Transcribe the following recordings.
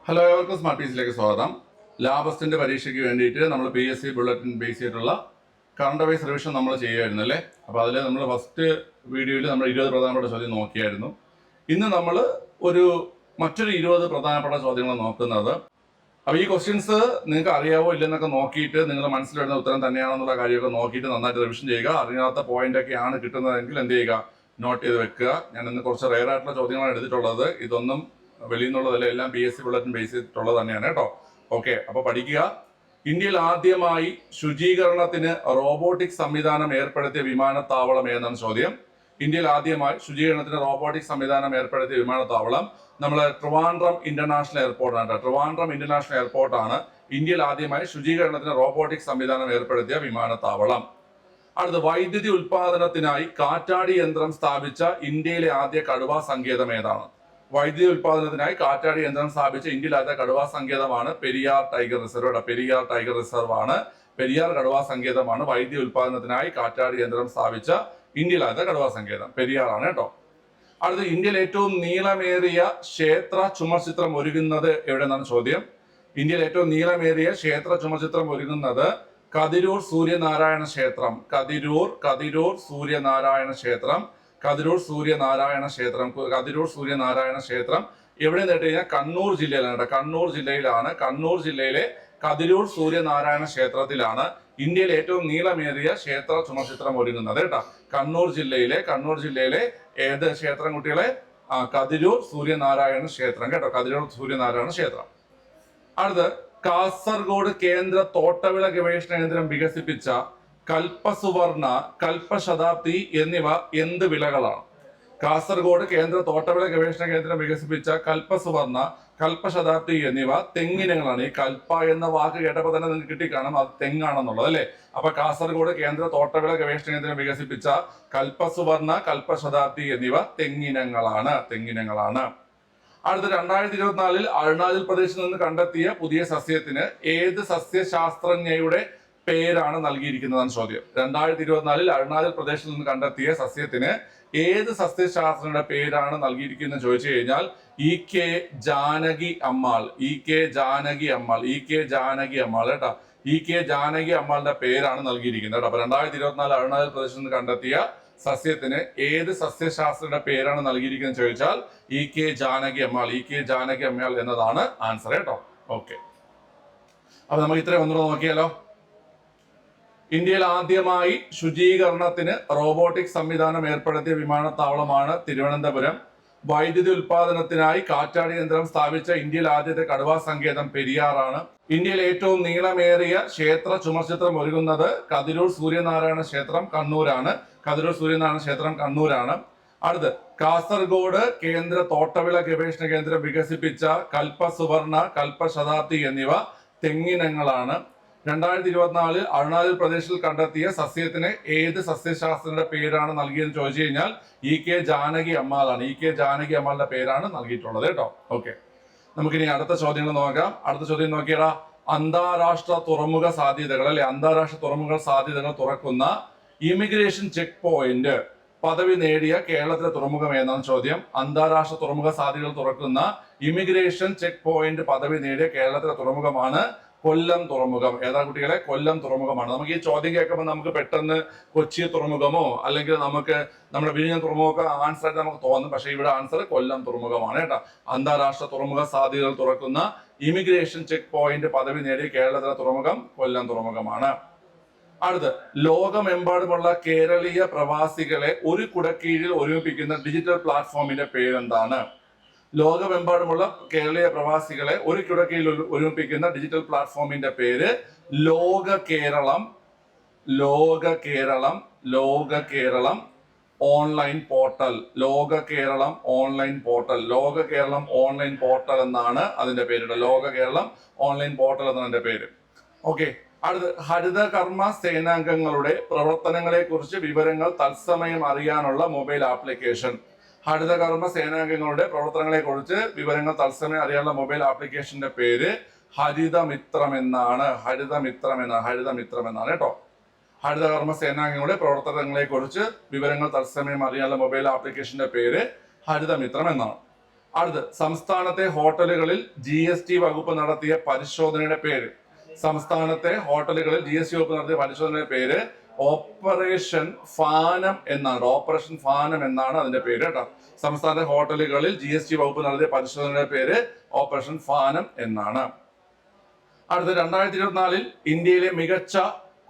Hello, എവർക്കും smart പീസിലേക്ക് സ്വാഗതം. ലാബസ്റ്റിന്റെ പരീക്ഷയ്ക്ക് വേണ്ടിയിട്ട് നമ്മൾ PSC ബുള്ളറ്റിൻ ബേസ് ചെയ്തിട്ടുള്ള കറണ്ട് അഫയേഴ്സ് റിവിഷൻ നമ്മൾ ചെയ്യുമായിരുന്നു അല്ലേ. അപ്പോൾ അതിൽ നമ്മൾ ഫസ്റ്റ് വീഡിയോയിൽ നമ്മൾ 20 പ്രധാനപ്പെട്ട ചോദ്യം നോക്കിയായിരുന്നു. ഇന്ന് നമ്മൾ മറ്റൊരു 20 പ്രധാനപ്പെട്ട ചോദ്യങ്ങൾ നോക്കുന്നത്. അപ്പോൾ ഈ ക്വസ്റ്റ്യൻസ് നിങ്ങൾക്ക് അറിയാവോ ഇല്ലെന്നൊക്കെ നോക്കിയിട്ട് നിങ്ങൾ മനസ്സിൽ വരുന്ന ഉത്തരം തന്നെയാണെന്നുള്ള കാര്യമൊക്കെ നോക്കിയിട്ട് നന്നായിട്ട് റിവിഷൻ ചെയ്യുക. അറിയാത്ത പോയിന്റൊക്കെയാണ് കിട്ടുന്നതെങ്കിൽ എന്ത് ചെയ്യുക, നോട്ട് ചെയ്ത് വെക്കുക. ഞാൻ ഇന്ന് കുറച്ച് റെയർ ആയിട്ടുള്ള ചോദ്യങ്ങളാണ് എടുത്തിട്ടുള്ളത്. ഇതൊന്നും വെളിയിൽ നിന്നുള്ളതല്ല, എല്ലാം PSC ബുള്ളറ്റിൻ ബേസ് ചെയ്തിട്ടുള്ളത് തന്നെയാണ് കേട്ടോ. ഓക്കെ, അപ്പോൾ പഠിക്കുക. ഇന്ത്യയിൽ ആദ്യമായി ശുചീകരണത്തിന് റോബോട്ടിക് സംവിധാനം ഏർപ്പെടുത്തിയ വിമാനത്താവളം ഏതാണ് ചോദ്യം. ഇന്ത്യയിൽ ആദ്യമായി ശുചീകരണത്തിന് റോബോട്ടിക് സംവിധാനം ഏർപ്പെടുത്തിയ വിമാനത്താവളം നമ്മളെ ട്രിവാൻഡ്രം ഇന്റർനാഷണൽ എയർപോർട്ടാണ്. ട്രിവാൻഡ്രം ഇന്റർനാഷണൽ എയർപോർട്ടാണ് ഇന്ത്യയിൽ ആദ്യമായി ശുചീകരണത്തിന് റോബോട്ടിക് സംവിധാനം ഏർപ്പെടുത്തിയ വിമാനത്താവളം. അടുത്ത, വൈദ്യുതി ഉൽപാദനത്തിനായി കാറ്റാടി യന്ത്രം സ്ഥാപിച്ച ഇന്ത്യയിലെ ആദ്യ കടുവാ സങ്കേതം ഏതാണ്. വൈദ്യുതി ഉൽപാദനത്തിനായി കാറ്റാടി യന്ത്രം സ്ഥാപിച്ച ഇന്ത്യയിലെ ആദ്യ കടുവാ സങ്കേതമാണ് Periyar tiger reserve. Periyar tiger reserve ആണ്, പെരിയാർ കടുവാ സങ്കേതമാണ് വൈദ്യുതി ഉൽപാദനത്തിനായി കാറ്റാടി യന്ത്രം സ്ഥാപിച്ച ഇന്ത്യയിലെ ആദ്യ കടുവാ സങ്കേതം പെരിയാറാണ് കേട്ടോ. അടുത്ത, ഇന്ത്യയിൽ ഏറ്റവും നീളമേറിയ ക്ഷേത്ര ചുമർചിത്രം ഒരുങ്ങുന്നത് എവിടെയെന്നാണ് ചോദ്യം. ഇന്ത്യയിൽ ഏറ്റവും നീളമേറിയ ക്ഷേത്ര ചുമർചിത്രം ഒരുങ്ങുന്നത് കതിരൂർ സൂര്യനാരായണ ക്ഷേത്രം. കതിരൂർ സൂര്യനാരായണ ക്ഷേത്രം. കതിരൂർ സൂര്യനാരായണ ക്ഷേത്രം എവിടെ നേട്ട് കഴിഞ്ഞാൽ കണ്ണൂർ ജില്ലയിലാണ്. കണ്ണൂർ ജില്ലയിലെ കതിരൂർ സൂര്യനാരായണ ക്ഷേത്രത്തിലാണ് ഇന്ത്യയിലെ ഏറ്റവും നീളമേറിയ ക്ഷേത്ര ചുമർചിത്രം ഒരുങ്ങുന്നത് കേട്ടോ. കണ്ണൂർ ജില്ലയിലെ ഏത് ക്ഷേത്രം കുട്ടികളെ? കതിരൂർ സൂര്യനാരായണ ക്ഷേത്രം കേട്ടോ. കതിരൂർ സൂര്യനാരായണ ക്ഷേത്രം. അടുത്ത്, കാസർഗോഡ് കേന്ദ്ര തോട്ടവിള ഗവേഷണ കേന്ദ്രം വികസിപ്പിച്ച കൽപ്പസുവർണ, കൽപ്പശതാബ്ദി എന്നിവ എന്ത് വിളകളാണ്? കാസർഗോഡ് കേന്ദ്ര തോട്ടവിള ഗവേഷണ കേന്ദ്രം വികസിപ്പിച്ച കൽപ്പസുവർണ, കൽപ്പശതാബ്ദി എന്നിവ തെങ്ങിനങ്ങളാണ്. ഈ കൽപ്പ എന്ന വാക്ക് കേട്ടപ്പോൾ തന്നെ നിങ്ങൾക്ക് കിട്ടിക്കാണും അത് തെങ്ങാണെന്നുള്ളത് അല്ലെ. അപ്പൊ കാസർഗോഡ് കേന്ദ്ര തോട്ടവിള ഗവേഷണ കേന്ദ്രം വികസിപ്പിച്ച കൽപ്പസുവർണ, കൽപ്പശതാബ്ദി എന്നിവ തെങ്ങിനങ്ങളാണ്. അടുത്ത, 2024 അരുണാചൽ പ്രദേശിൽ നിന്ന് കണ്ടെത്തിയ പുതിയ സസ്യത്തിന് ഏത് സസ്യശാസ്ത്രജ്ഞയുടെ പേരാണ് നൽകിയിരിക്കുന്നതാണ് ചോദ്യം. 2024 അരുണാചൽ പ്രദേശിൽ നിന്ന് കണ്ടെത്തിയ സസ്യത്തിന് ഏത് സസ്യശാസ്ത്രജ്ഞയുടെ പേരാണ് നൽകിയിരിക്കുന്നത് ചോദിച്ചു കഴിഞ്ഞാൽ EK ജാനകി അമ്മാൾ കേട്ടോ. EK ജാനകി അമ്മാളിന്റെ പേരാണ് നൽകിയിരിക്കുന്നത് കേട്ടോ. അപ്പൊ 2024 അരുണാചൽ പ്രദേശിൽ നിന്ന് കണ്ടെത്തിയ സസ്യത്തിന് ഏത് സസ്യശാസ്ത്രയുടെ പേരാണ് നൽകിയിരിക്കുന്നത് ചോദിച്ചാൽ EK ജാനകി അമ്മാൾ എന്നതാണ് ആൻസർ കേട്ടോ. ഓക്കെ, അപ്പൊ നമുക്ക് ഇത്രയും ഒന്നുകൂടെ നോക്കിയാലോ. ഇന്ത്യയിൽ ആദ്യമായി ശുചീകരണത്തിന് റോബോട്ടിക് സംവിധാനം ഏർപ്പെടുത്തിയ വിമാനത്താവളമാണ് തിരുവനന്തപുരം. വൈദ്യുതി ഉൽപാദനത്തിനായി കാറ്റാടി യന്ത്രം സ്ഥാപിച്ച ഇന്ത്യയിൽ ആദ്യത്തെ കടുവാ സങ്കേതം പെരിയാറാണ്. ഇന്ത്യയിൽ ഏറ്റവും നീളമേറിയ ക്ഷേത്ര ചുമർചിത്രം ഒരുങ്ങുന്നത് കതിരൂർ സൂര്യനാരായണ ക്ഷേത്രം കണ്ണൂരാണ്. അടുത്ത്, കാസർഗോഡ് കേന്ദ്ര തോട്ടവിള ഗവേഷണ കേന്ദ്രം വികസിപ്പിച്ച കൽപ്പസുവർണ, കൽപ്പശതാബ്ദി എന്നിവ തെങ്ങിനങ്ങളാണ്. 2024 അരുണാചൽ പ്രദേശിൽ കണ്ടെത്തിയ സസ്യത്തിന് ഏത് സസ്യശാസ്ത്രജ്ഞന്റെ പേരാണ് നൽകിയെന്ന് ചോദിച്ചു കഴിഞ്ഞാൽ EK ജാനകി അമ്മാളുടെ പേരാണ് നൽകിയിട്ടുള്ളത് കേട്ടോ. ഓക്കെ, നമുക്കിനി അടുത്ത ചോദ്യങ്ങൾ നോക്കാം. അടുത്ത ചോദ്യം നോക്കിയടാ, അന്താരാഷ്ട്ര തുറമുഖ സാധ്യതകൾ തുറക്കുന്ന ഇമിഗ്രേഷൻ ചെക്ക് പോയിന്റ് പദവി നേടിയ കേരളത്തിലെ തുറമുഖം ഏതാണ് ചോദ്യം. അന്താരാഷ്ട്ര തുറമുഖ സാധ്യതകൾ തുറക്കുന്ന ഇമിഗ്രേഷൻ ചെക്ക് പോയിന്റ് പദവി നേടിയ കേരളത്തിലെ തുറമുഖമാണ് കൊല്ലം തുറമുഖം. ഏതാ കുട്ടികളെ? കൊല്ലം തുറമുഖമാണ്. നമുക്ക് ഈ ചോദ്യം കേൾക്കുമ്പോൾ നമുക്ക് പെട്ടെന്ന് കൊച്ചി തുറമുഖമോ അല്ലെങ്കിൽ നമുക്ക് നമ്മുടെ വിഴിഞ്ഞം തുറമുഖമൊക്കെ ആൻസർ ആയിട്ട് നമുക്ക് തോന്നും. പക്ഷെ ഇവിടെ ആൻസർ കൊല്ലം തുറമുഖമാണ് കേട്ടോ. അന്താരാഷ്ട്ര തുറമുഖ സാധ്യതകൾ തുറക്കുന്ന ഇമിഗ്രേഷൻ ചെക്ക് പോയിന്റ് പദവി നേടിയ കേരളത്തിലെ തുറമുഖം കൊല്ലം തുറമുഖമാണ്. അടുത്ത്, ലോകമെമ്പാടുമുള്ള കേരളീയ പ്രവാസികളെ ഒരു കുടക്കീഴിൽ ഒരുമിപ്പിക്കുന്ന ഡിജിറ്റൽ പ്ലാറ്റ്ഫോമിന്റെ പേരെന്താണ്? ലോകമെമ്പാടുമുള്ള കേരളീയ പ്രവാസികളെ ഒരു കുടക്കീഴിൽ ഒരുമിപ്പിക്കുന്ന ഡിജിറ്റൽ പ്ലാറ്റ്ഫോമിന്റെ പേര് ലോക കേരളം ഓൺലൈൻ പോർട്ടൽ. ലോക കേരളം ഓൺലൈൻ പോർട്ടൽ എന്നാണ് അതിന്റെ പേര്. ലോക കേരളം ഓൺലൈൻ പോർട്ടൽ എന്നാണ് അതിന്റെ പേര്. ഓക്കെ, അടുത്ത്, ഹരിതകർമ്മ സേനാംഗങ്ങളുടെ പ്രവർത്തനങ്ങളെ കുറിച്ച് വിവരങ്ങൾ തത്സമയം അറിയാനുള്ള മൊബൈൽ ആപ്ലിക്കേഷൻ. ഹരിതകർമ്മ സേനാംഗങ്ങളുടെ പ്രവർത്തനങ്ങളെ കുറിച്ച് വിവരങ്ങൾ തത്സമയം അറിയാനുള്ള മൊബൈൽ ആപ്ലിക്കേഷന്റെ പേര് ഹരിതമിത്രം എന്നാണ് കേട്ടോ. ഹരിതകർമ്മ സേനാംഗങ്ങളുടെ പ്രവർത്തനങ്ങളെ കുറിച്ച് വിവരങ്ങൾ തത്സമയം അറിയാനുള്ള മൊബൈൽ ആപ്ലിക്കേഷന്റെ പേര് ഹരിതമിത്രം എന്നാണ്. അടുത്ത് സംസ്ഥാനത്തെ ഹോട്ടലുകളിൽ GST വകുപ്പ് നടത്തിയ പരിശോധനയുടെ പേര്. സംസ്ഥാനത്തെ ഹോട്ടലുകളിൽ GST വകുപ്പ് നടത്തിയ പരിശോധനയുടെ പേര് ഓപ്പറേഷൻ ഫാനം എന്നാണ്. ഓപ്പറേഷൻ ഫാനം എന്നാണ് അതിന്റെ പേര് കേട്ടോ. സംസ്ഥാന ഹോട്ടലുകളിൽ GST വകുപ്പ് നടത്തിയ പരിശോധനയുടെ പേര് ഓപ്പറേഷൻ ഫാനം എന്നാണ്. അടുത്ത 2024 ഇന്ത്യയിലെ മികച്ച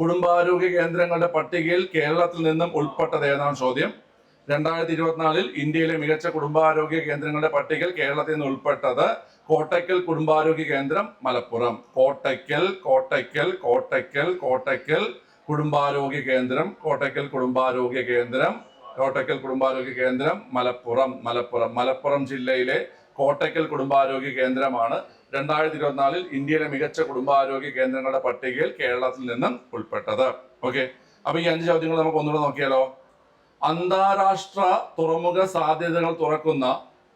കുടുംബാരോഗ്യ കേന്ദ്രങ്ങളുടെ പട്ടികയിൽ കേരളത്തിൽ നിന്നും ഉൾപ്പെട്ടത് ഏതാണ് ചോദ്യം. 2024 ഇന്ത്യയിലെ മികച്ച കുടുംബാരോഗ്യ കേന്ദ്രങ്ങളുടെ പട്ടികയിൽ കേരളത്തിൽ നിന്ന് ഉൾപ്പെട്ടത് കോട്ടയ്ക്കൽ കുടുംബാരോഗ്യ കേന്ദ്രം, മലപ്പുറം. കോട്ടയ്ക്കൽ കുടുംബാരോഗ്യ കേന്ദ്രം, കോട്ടയ്ക്കൽ കുടുംബാരോഗ്യ കേന്ദ്രം, മലപ്പുറം ജില്ലയിലെ കോട്ടയ്ക്കൽ കുടുംബാരോഗ്യ കേന്ദ്രമാണ് 2024 ഇന്ത്യയിലെ മികച്ച കുടുംബാരോഗ്യ കേന്ദ്രങ്ങളുടെ പട്ടികയിൽ കേരളത്തിൽ നിന്നും ഉൾപ്പെട്ടത്. ഓക്കെ, അപ്പൊ ഈ 5 ചോദ്യങ്ങൾ നമുക്ക് ഒന്നുകൂടെ നോക്കിയാലോ. അന്താരാഷ്ട്ര തുറമുഖ സാധ്യതകൾ തുറക്കുന്ന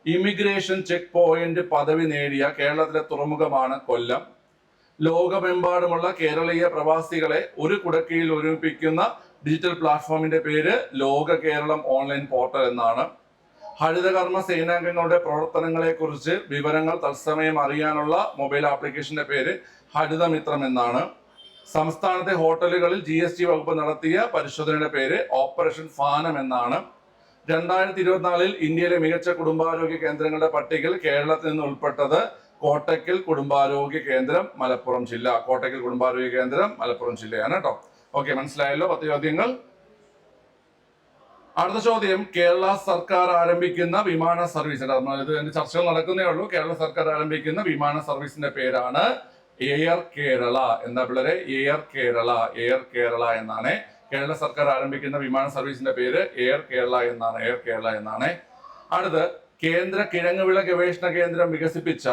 ഇമിഗ്രേഷൻ ചെക്ക് പോയിന്റ് പദവി നേടിയ കേരളത്തിലെ തുറമുഖമാണ് കൊല്ലം. ലോകമെമ്പാടുമുള്ള കേരളീയ പ്രവാസികളെ ഒരു കുടക്കീഴിൽ ഒരുമിപ്പിക്കുന്ന ഡിജിറ്റൽ പ്ലാറ്റ്ഫോമിന്റെ പേര് ലോക കേരളം ഓൺലൈൻ പോർട്ടൽ എന്നാണ്. ഹരിതകർമ്മ സേനാംഗങ്ങളുടെ പ്രവർത്തനങ്ങളെ കുറിച്ച് വിവരങ്ങൾ തത്സമയം അറിയാനുള്ള മൊബൈൽ ആപ്ലിക്കേഷന്റെ പേര് ഹരിതമിത്രം എന്നാണ്. സംസ്ഥാനത്തെ ഹോട്ടലുകളിൽ GST വകുപ്പ് നടത്തിയ പരിശോധനയുടെ പേര് ഓപ്പറേഷൻ ഫാനം എന്നാണ്. 2024 ഇന്ത്യയിലെ മികച്ച കുടുംബാരോഗ്യ കേന്ദ്രങ്ങളുടെ പട്ടികയിൽ കേരളത്തിൽ നിന്ന് ഉൾപ്പെട്ടത് കോട്ടയ്ക്കൽ കുടുംബാരോഗ്യ കേന്ദ്രം, മലപ്പുറം ജില്ല. കോട്ടയ്ക്കൽ കുടുംബാരോഗ്യ കേന്ദ്രം, മലപ്പുറം ജില്ലയാണ് കേട്ടോ. ഓക്കെ, മനസ്സിലായല്ലോ 10 ചോദ്യങ്ങൾ. അടുത്ത ചോദ്യം, കേരള സർക്കാർ ആരംഭിക്കുന്ന വിമാന സർവീസ്. ഇതിന്റെ ചർച്ചകൾ നടക്കുന്നേ ഉള്ളൂ. കേരള സർക്കാർ ആരംഭിക്കുന്ന വിമാന സർവീസിന്റെ പേരാണ് എയർ കേരള. എന്താ പിള്ളേരെ? എയർ കേരള എന്നാണ്. കേരള സർക്കാർ ആരംഭിക്കുന്ന വിമാന സർവീസിന്റെ പേര് എയർ കേരള എന്നാണ്. അടുത്ത്, കേന്ദ്ര കിഴങ്ങുവിള ഗവേഷണ കേന്ദ്രം വികസിപ്പിച്ച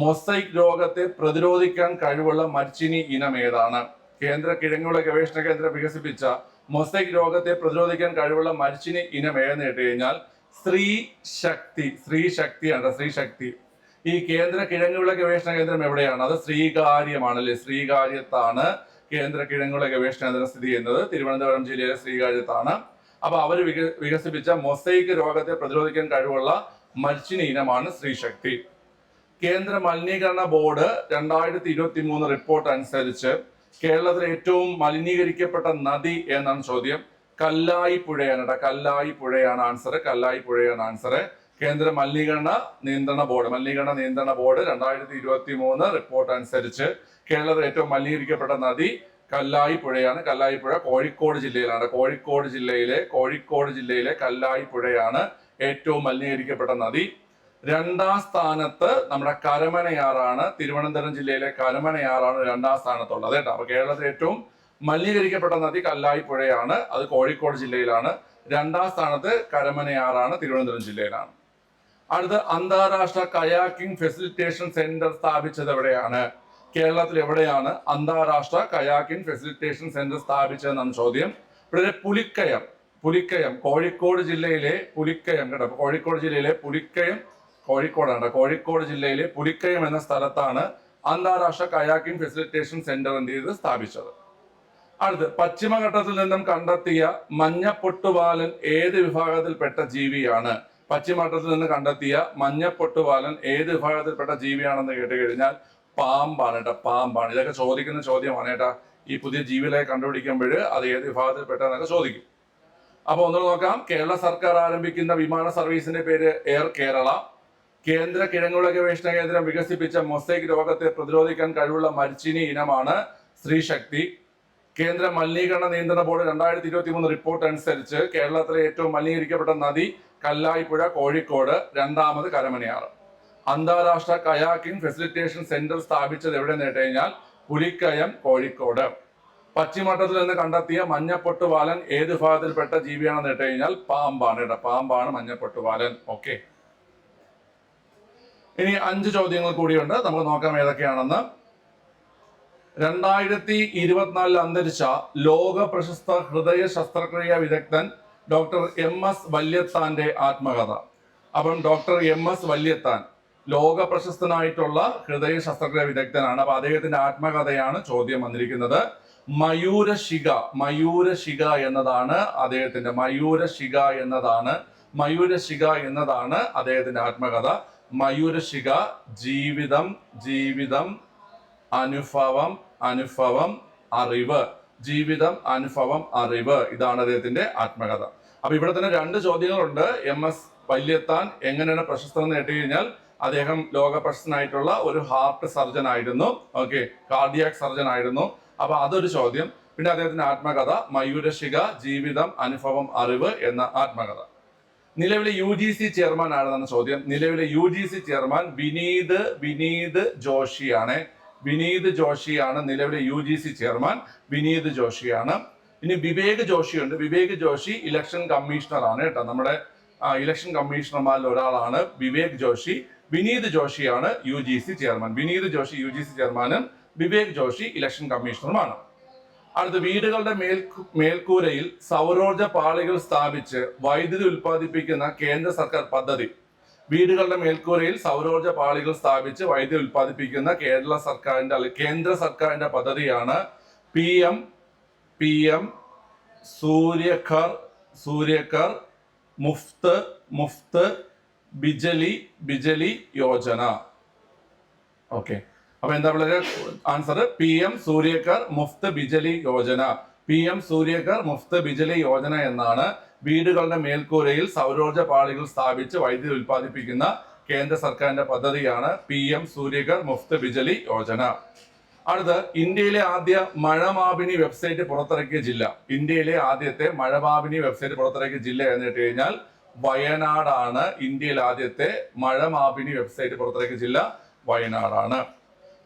മൊസൈക് രോഗത്തെ പ്രതിരോധിക്കാൻ കഴിവുള്ള മരച്ചീനി ഇനം ഏതാണ്? കേന്ദ്ര കിഴങ്ങുവിള ഗവേഷണ കേന്ദ്രം വികസിപ്പിച്ച മൊസൈക് രോഗത്തെ പ്രതിരോധിക്കാൻ കഴിവുള്ള മരച്ചീനി ഇനം ഏതെന്ന് കേട്ട് കഴിഞ്ഞാൽ സ്ത്രീ ശക്തി. ഈ കേന്ദ്ര കിഴങ്ങുവിള ഗവേഷണ കേന്ദ്രം എവിടെയാണ്? അത് ശ്രീകാര്യമാണ് അല്ലെ. ശ്രീകാര്യത്താണ് കേന്ദ്ര കിഴങ്ങുവിള ഗവേഷണ കേന്ദ്രം സ്ഥിതി ചെയ്യുന്നത്. തിരുവനന്തപുരം ജില്ലയിലെ ശ്രീകാര്യത്താണ്. അപ്പൊ അവർ വികസിപ്പിച്ച മൊസൈക് രോഗത്തെ പ്രതിരോധിക്കാൻ കഴിവുള്ള മരച്ചീനി ഇനമാണ് സ്ത്രീശക്തി. കേന്ദ്ര മലിനീകരണ ബോർഡ് 2023 റിപ്പോർട്ട് അനുസരിച്ച് കേരളത്തിലെ ഏറ്റവും മലിനീകരിക്കപ്പെട്ട നദി എന്നാണ് ചോദ്യം. കല്ലായി പുഴയാണ് ആൻസർ. കേന്ദ്ര മലിനീകരണ നിയന്ത്രണ ബോർഡ് 2023 റിപ്പോർട്ട് അനുസരിച്ച് കേരളത്തിലെ ഏറ്റവും മലിനീകരിക്കപ്പെട്ട നദി കല്ലായി പുഴയാണ്. കല്ലായി പുഴ കോഴിക്കോട് ജില്ലയിലാണ്. കോഴിക്കോട് ജില്ലയിലെ കല്ലായി പുഴയാണ് ഏറ്റവും മലിനീകരിക്കപ്പെട്ട നദി. 2ാം സ്ഥാനത്ത് നമ്മുടെ കരമനയാറാണ്. തിരുവനന്തപുരം ജില്ലയിലെ കരമനയാറാണ് 2ാം സ്ഥാനത്തുള്ളത് കേട്ടോ. അപ്പൊ കേരളത്തിലെ ഏറ്റവും മലിനീകരിക്കപ്പെട്ട നദി കല്ലായി പുഴയാണ്. അത് കോഴിക്കോട് ജില്ലയിലാണ്. 2ാം സ്ഥാനത്ത് കരമനയാറാണ്, തിരുവനന്തപുരം ജില്ലയിലാണ്. അടുത്ത, അന്താരാഷ്ട്ര കയാക്കിംഗ് ഫെസിലിറ്റേഷൻ സെന്റർ സ്ഥാപിച്ചത് എവിടെയാണ്? കേരളത്തിൽ എവിടെയാണ് അന്താരാഷ്ട്ര കയാക്കിംഗ് ഫെസിലിറ്റേഷൻ സെന്റർ സ്ഥാപിച്ചതെന്നാണ് ചോദ്യം. ഇവിടെ പുലിക്കയം കോഴിക്കോട് ജില്ലയിലെ പുലിക്കയം കേട്ടോ. കോഴിക്കോട് ജില്ലയിലെ പുലിക്കയം എന്ന സ്ഥലത്താണ് അന്താരാഷ്ട്ര കയാക്കിംഗ് ഫെസിലിറ്റേഷൻ സെന്റർ സ്ഥാപിച്ചത്. അടുത്ത്, പശ്ചിമഘട്ടത്തിൽ നിന്നും കണ്ടെത്തിയ മഞ്ഞപ്പൊട്ടുവാലൻ ഏത് വിഭാഗത്തിൽപ്പെട്ട ജീവിയാണ്? പശ്ചിമഘട്ടത്തിൽ നിന്ന് കണ്ടെത്തിയ മഞ്ഞപ്പൊട്ടുവാലൻ ഏത് വിഭാഗത്തിൽപ്പെട്ട ജീവിയാണെന്ന് കേട്ട് കഴിഞ്ഞാൽ പാമ്പാണ്. ഇതൊക്കെ ചോദിക്കുന്ന ചോദ്യമാണ് കേട്ടാ. ഈ പുതിയ ജീവികളെ കണ്ടുപിടിക്കുമ്പോൾ അത് ഏത് വിഭാഗത്തിൽപ്പെട്ടെന്നൊക്കെ ചോദിക്കും. അപ്പൊ ഒന്നുകൂടെ നോക്കാം. കേരള സർക്കാർ ആരംഭിക്കുന്ന വിമാന സർവീസിന്റെ പേര് എയർ കേരള. കേന്ദ്ര കിഴങ്ങുവിള ഗവേഷണ കേന്ദ്രം വികസിപ്പിച്ച മൊസൈക് രോഗത്തെ പ്രതിരോധിക്കാൻ കഴിവുള്ള മരച്ചീനി ഇനമാണ് സ്ത്രീശക്തി. കേന്ദ്ര മലിനീകരണ നിയന്ത്രണ ബോർഡ് 2023 റിപ്പോർട്ട് അനുസരിച്ച് കേരളത്തിലെ ഏറ്റവും മലിനീകരിക്കപ്പെട്ട നദി കല്ലായിപ്പുഴ, കോഴിക്കോട്. 2ാമത് കരമനയാറ്. അന്താരാഷ്ട്ര കയാക്കിംഗ് ഫെസിലിറ്റേഷൻ സെന്റർ സ്ഥാപിച്ചത് എവിടെയെന്ന് കേട്ട് കഴിഞ്ഞാൽ പുലിക്കയം, കോഴിക്കോട്. പശ്ചിമഘട്ടത്തിൽ നിന്ന് കണ്ടെത്തിയ മഞ്ഞപ്പൊട്ടുവാലൻ ഏത് വിഭാഗത്തിൽപ്പെട്ട ജീവിയാണെന്ന് കേട്ട് കഴിഞ്ഞാൽ പാമ്പാണ് മഞ്ഞപ്പൊട്ടുവാലൻ. ഓക്കെ, ഇനി 5 ചോദ്യങ്ങൾ കൂടിയുണ്ട്. നമുക്ക് നോക്കാം ഏതൊക്കെയാണെന്ന്. 2024 അന്തരിച്ച ലോക പ്രശസ്ത ഹൃദയ ശസ്ത്രക്രിയാ വിദഗ്ധൻ ഡോക്ടർ MS വല്യത്താന്റെ ആത്മകഥ. അപ്പം ഡോക്ടർ MS വല്യത്താൻ ലോക പ്രശസ്തനായിട്ടുള്ള ഹൃദയ ശസ്ത്രക്രിയാ വിദഗ്ധനാണ്. അപ്പൊ അദ്ദേഹത്തിന്റെ ആത്മകഥയാണ് ചോദ്യം വന്നിരിക്കുന്നത്. മയൂരശിഖ എന്നതാണ് അദ്ദേഹത്തിന്റെ ആത്മകഥ. മയൂരശിഖ, ജീവിതം, ജീവിതം, അനുഭവം, അനുഭവം, അറിവ്. ജീവിതം, അനുഭവം, അറിവ്. ഇതാണ് അദ്ദേഹത്തിന്റെ ആത്മകഥ. അപ്പൊ ഇവിടെ തന്നെ 2 ചോദ്യങ്ങളുണ്ട്. MS വല്യത്താൻ എങ്ങനെയാണ് പ്രശസ്തം നേടി കഴിഞ്ഞാൽ അദ്ദേഹം ലോക പ്രശസ്തനായിട്ടുള്ള ഒരു ഹാർട്ട് സർജൻ ആയിരുന്നു. ഓക്കെ, കാർഡിയാക് സർജൻ ആയിരുന്നു. അപ്പൊ അതൊരു ചോദ്യം. പിന്നെ അദ്ദേഹത്തിന്റെ ആത്മകഥ മയൂരശിഖ, ജീവിതം, അനുഭവം, അറിവ് എന്ന ആത്മകഥ. നിലവിലെ UGC ചെയർമാൻ ആണെന്നാണ് ചോദ്യം. നിലവിലെ UGC ചെയർമാൻ വിനീത് ജോഷിയാണ്. വിനീത് ജോഷിയാണ് നിലവിലെ UGC ചെയർമാൻ. വിനീത് ജോഷിയാണ്. ഇനി വിവേക് ജോഷിയുണ്ട്. വിവേക് ജോഷി ഇലക്ഷൻ കമ്മീഷണർ ആണ് കേട്ടോ. നമ്മുടെ ഇലക്ഷൻ കമ്മീഷണർമാരിൽ ഒരാളാണ് വിവേക് ജോഷി. വിനീത് ജോഷിയാണ് UGC chairman. Vineet Joshi UGC ചെയർമാനും വിവേക് ജോഷി ഇലക്ഷൻ കമ്മീഷണറുമാണ്. അടുത്ത, വീടുകളുടെ മേൽക്കൂരയിൽ സൗരോർജ പാളികൾ സ്ഥാപിച്ച് വൈദ്യുതി ഉൽപ്പാദിപ്പിക്കുന്ന കേന്ദ്ര സർക്കാർ പദ്ധതി. വീടുകളുടെ മേൽക്കൂരയിൽ സൗരോർജ പാളികൾ സ്ഥാപിച്ച് വൈദ്യുതി ഉൽപ്പാദിപ്പിക്കുന്ന കേന്ദ്ര സർക്കാരിന്റെ പദ്ധതിയാണ് PM സൂര്യഘർ മുഫ്ത് ബിജലി യോജന. ഓക്കെ, അപ്പൊ എന്താ വളരെ answer? PM Surya Ghar Muft Bijali Yojana. PM Surya Ghar Muft Bijali Yojana എന്നാണ് വീടുകളുടെ മേൽക്കൂരയിൽ സൗരോർജ പാളികൾ സ്ഥാപിച്ച് വൈദ്യുതി ഉൽപ്പാദിപ്പിക്കുന്ന കേന്ദ്ര സർക്കാരിന്റെ പദ്ധതിയാണ് PM സൂര്യഘർ മുഫ്ത് ബിജലി യോജന. അടുത്ത്, ഇന്ത്യയിലെ ആദ്യ മഴമാപിനി വെബ്സൈറ്റ് പുറത്തിറക്കിയ ജില്ല. ഇന്ത്യയിലെ ആദ്യത്തെ മഴമാപിനി വെബ്സൈറ്റ് പുറത്തിറക്കിയ ജില്ല എന്ന് കേട്ട് കഴിഞ്ഞാൽ വയനാടാണ്. ഇന്ത്യയിലെ ആദ്യത്തെ മഴമാപിനി വെബ്സൈറ്റ് പുറത്തിറക്കിയ ജില്ല വയനാടാണ്.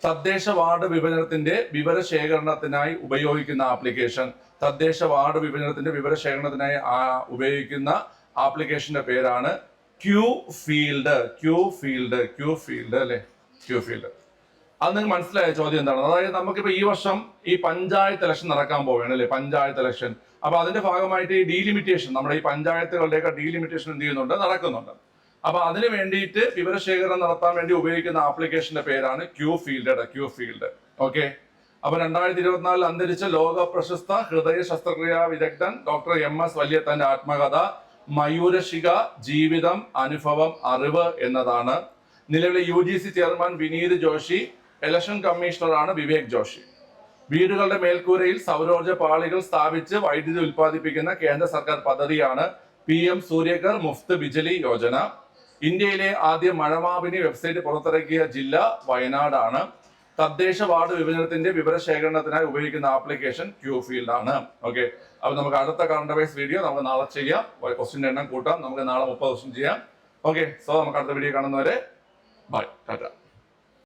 തദ്ദേശ വാർഡ് വിഭജനത്തിന്റെ വിവരശേഖരണത്തിനായി ഉപയോഗിക്കുന്ന ആപ്ലിക്കേഷൻ. തദ്ദേശ വാർഡ് വിഭജനത്തിന്റെ വിവരശേഖരണത്തിനായി ഉപയോഗിക്കുന്ന ആപ്ലിക്കേഷന്റെ പേരാണ് ക്യൂ ഫീൽഡ് അല്ലെ? Q field. അത് നിങ്ങൾക്ക് മനസ്സിലായ ചോദ്യം എന്താണ്? അതായത് നമുക്കിപ്പോ ഈ വർഷം ഈ പഞ്ചായത്ത് ഇലക്ഷൻ നടക്കാൻ പോവുകയാണ് അല്ലെ? പഞ്ചായത്ത് ഇലക്ഷൻ. അപ്പൊ അതിന്റെ ഭാഗമായിട്ട് ഈ ഡീലിമിറ്റേഷൻ, നമ്മുടെ ഈ പഞ്ചായത്തുകളുടെയൊക്കെ ഡീലിമിറ്റേഷൻ എന്ത് ചെയ്യുന്നുണ്ട്? നടക്കുന്നുണ്ട്. അപ്പൊ അതിന് വേണ്ടിയിട്ട് വിവരശേഖരണം നടത്താൻ വേണ്ടി ഉപയോഗിക്കുന്ന ആപ്ലിക്കേഷന്റെ പേരാണ് ക്യൂ ഫീൽഡ്. ഓക്കെ, അപ്പൊ 2024 അന്തരിച്ച ലോക പ്രശസ്ത ഹൃദയ ശസ്ത്രക്രിയാ വിദഗ്ധൻ ഡോക്ടർ MS വല്യത്താന്റെ ആത്മകഥ മയൂരശിഖ, ജീവിതം, അനുഭവം, അറിവ് എന്നതാണ്. നിലവിലെ UGC chairman Vineet Joshi. Election കമ്മീഷണറാണ് വിവേക് ജോഷി. വീടുകളുടെ മേൽക്കൂരയിൽ സൗരോർജ പാളികൾ സ്ഥാപിച്ച് വൈദ്യുതി ഉൽപ്പാദിപ്പിക്കുന്ന കേന്ദ്ര സർക്കാർ പദ്ധതിയാണ് PM സൂര്യഘർ മുഫ്ത് ബിജലി യോജന. ഇന്ത്യയിലെ ആദ്യ മഴമാപിനി വെബ്സൈറ്റ് പുറത്തിറക്കിയ ജില്ല വയനാടാണ്. തദ്ദേശ വാർഡ് വിഭജനത്തിന്റെ വിവരശേഖരണത്തിനായി ഉപയോഗിക്കുന്ന ആപ്ലിക്കേഷൻ ക്യൂ ഫീൽഡ് ആണ്. ഓക്കെ, അപ്പൊ നമുക്ക് അടുത്ത കറണ്ട് അഫയേഴ്സ് വീഡിയോ നമുക്ക് നാളെ ചെയ്യാം. ക്വസ്റ്റിന്റെ എണ്ണം കൂട്ടാം. നമുക്ക് നാളെ 30 ക്വസ്റ്റ്യൻ ചെയ്യാം. ഓക്കെ, സോ നമുക്ക് അടുത്ത വീഡിയോ കാണുന്നവരെ ബൈ, ടാറ്റ.